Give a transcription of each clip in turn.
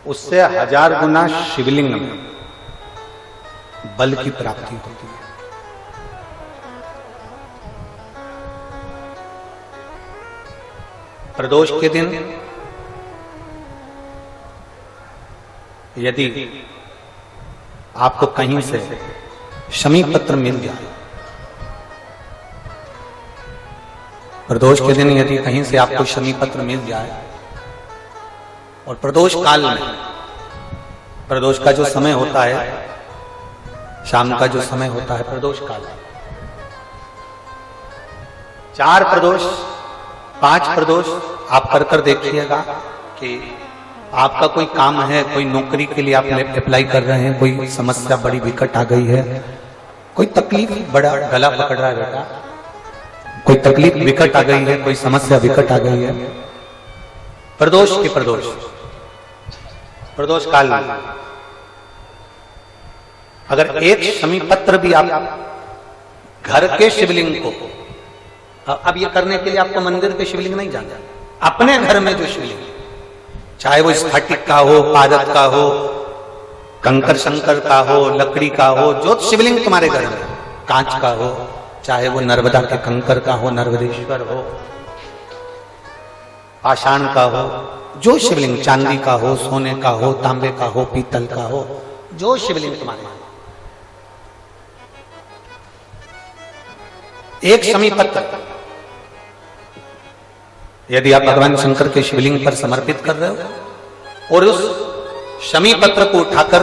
उससे 1000 गुना शिवलिंग में बल की प्राप्ति होती है। प्रदोष के दिन यदि आपको कहीं से शमी पत्र मिल जाए, प्रदोष के दिन यदि कहीं से आपको शमी पत्र मिल जाए और प्रदोष काल में, प्रदोष का जो समय होता है, शाम का जो समय होता है प्रदोष काल, 4 प्रदोष 5 प्रदोष आप कर देखिएगा कि आपका कोई काम है, कोई नौकरी के लिए आप अप्लाई कर रहे हैं, कोई समस्या बड़ी विकट आ गई है, कोई तकलीफ, बड़ा गला पकड़ रहा है बेटा, कोई तकलीफ विकट आ गई है, कोई समस्या विकट आ गई है, प्रदोष के प्रदोष काल में अगर एक शमी पत्र भी आप घर के शिवलिंग को, अब ये करने के लिए आपको मंदिर पे शिवलिंग नहीं जाना, अपने घर में जो शिवलिंग, चाहे वो स्फटिक का हो, पारद का हो, कंकर शंकर का हो, लकड़ी का हो, जो शिवलिंग तुम्हारे घर में, कांच का हो, चाहे वो नर्मदा के कंकर का हो, नर्मदेश्वर हो, पाषाण का हो, जो शिवलिंग, चांदी का हो, सोने का हो, तांबे का हो, पीतल का हो, जो शिवलिंग तुम्हारे, एक शमी पत्र यदि आप भगवान शंकर के शिवलिंग पर समर्पित कर रहे हो और उस शमी पत्र को उठाकर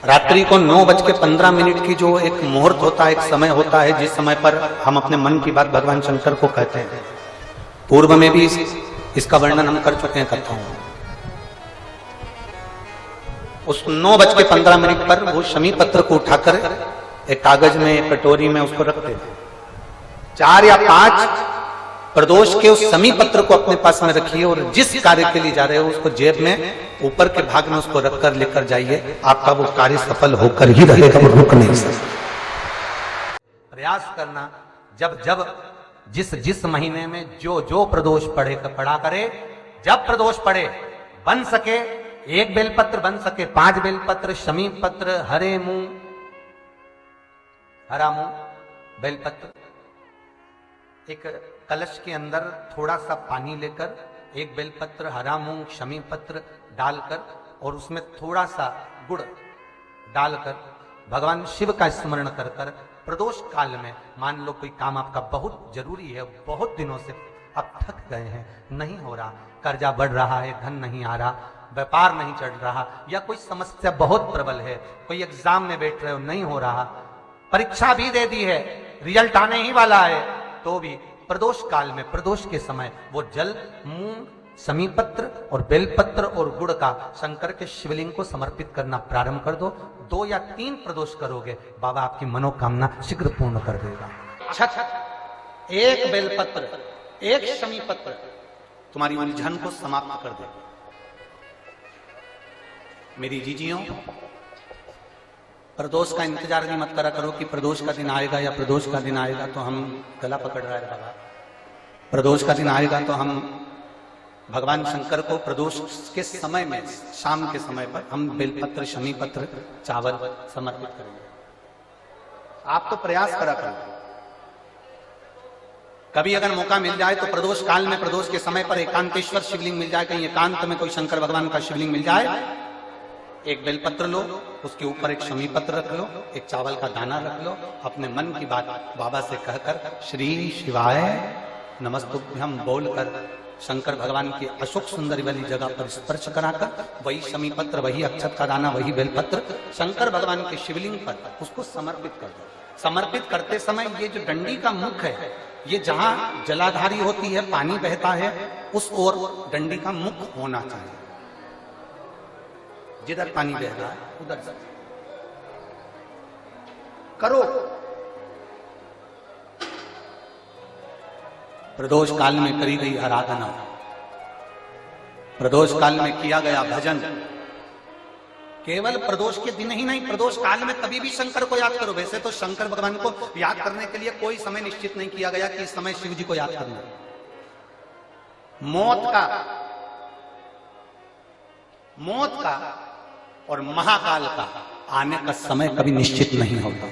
रात्रि को 9:15 की जो एक मुहूर्त होता है, एक समय होता है, जिस समय पर हम अपने मन की बात भगवान शंकर को कहते हैं, पूर्व में भी इसका वर्णन हम कर चुके हैं कथाओं में, उस 9:15 पर वो शमी पत्र को उठाकर एक कागज में, एक कटोरी में उसको रखते थे। 4 या 5 प्रदोष के उस शमी पत्र को अपने पास में रखिए और जिस कार्य के लिए जा रहे हो उसको जेब में ऊपर के भाग में उसको रखकर लेकर जाइए, आपका वो कार्य सफल होकर ही रहेगा, वो रुक नहीं सकता। प्रयास करना, जब जिस महीने में जो प्रदोष पड़ा करे, जब प्रदोष पड़े, बन सके 1 बेलपत्र, बन सके 5 बेलपत्र, शमी पत्र, हरा मूंग, बेलपत्र, एक कलश के अंदर थोड़ा सा पानी लेकर 1 बेलपत्र, हरा मूंग, शमी पत्र डालकर और उसमें थोड़ा सा गुड़ डालकर भगवान शिव का स्मरण कर कर प्रदोष काल में, मान लो कोई काम आपका बहुत जरूरी है, बहुत दिनों से अब थक गए हैं, नहीं हो रहा, कर्जा बढ़ रहा है, धन नहीं आ रहा, व्यापार नहीं चढ़ रहा, या कोई समस्या बहुत प्रबल है, कोई एग्जाम में बैठ रहे हो नहीं हो रहा, परीक्षा भी दे दी है, रिजल्ट आने ही वाला है, तो भी प्रदोष काल में, प्रदोष के समय वो जल, मूंग, शमी पत्र और बेलपत्र और गुड़ का शंकर के शिवलिंग को समर्पित करना प्रारंभ कर दो। 2 या 3 प्रदोष करोगे, बाबा आपकी मनोकामना शीघ्र पूर्ण कर देगा। 1 बेलपत्र, 1 शमी पत्र तुम्हारी उलझन को समाप्त कर देगा। मेरी जीजियों, प्रदोष का इंतजार भी मत करा करो कि प्रदोष का दिन आएगा या प्रदोष का दिन आएगा तो हम गला पकड़ रहे हैं बाबा, प्रदोष का दिन आएगा तो हम भगवान शंकर को प्रदोष के समय में, शाम के समय पर हम बेलपत्र, शमी पत्र, चावल समर्पित करेंगे। आप तो प्रयास करा करो, कभी अगर मौका मिल जाए तो प्रदोष काल में, प्रदोष के समय पर एकांतेश्वर शिवलिंग मिल जाए, कहीं एकांत में कोई शंकर भगवान का शिवलिंग मिल जाए, 1 बेलपत्र लो, उसके ऊपर 1 शमी पत्र रख लो, 1 चावल का दाना रख लो, अपने मन की बात बाबा से कहकर श्री शिवाय नमस्तुभ्यम बोलकर शंकर भगवान की अशोक सुंदरी वाली जगह पर स्पर्श कराकर, वही शमी पत्र, वही अक्षत का दाना, वही बेलपत्र शंकर भगवान के शिवलिंग पर उसको समर्पित कर दो। समर्पित करते समय ये जो डंडी का मुख है, ये जहां जलाधारी होती है, पानी बहता है, उस ओर डंडी का मुख होना चाहिए, जिधर पानी बह रहा है उधर से करो। प्रदोष काल में करी गई आराधना, प्रदोष काल में किया गया भजन, केवल प्रदोष के दिन ही नहीं, प्रदोष काल में कभी भी शंकर को याद करो। वैसे तो शंकर भगवान को याद करने के लिए कोई समय निश्चित नहीं किया गया कि इस समय शिव जी को याद करना। मौत का मौत का और महाकाल का आने का समय कभी निश्चित नहीं होता।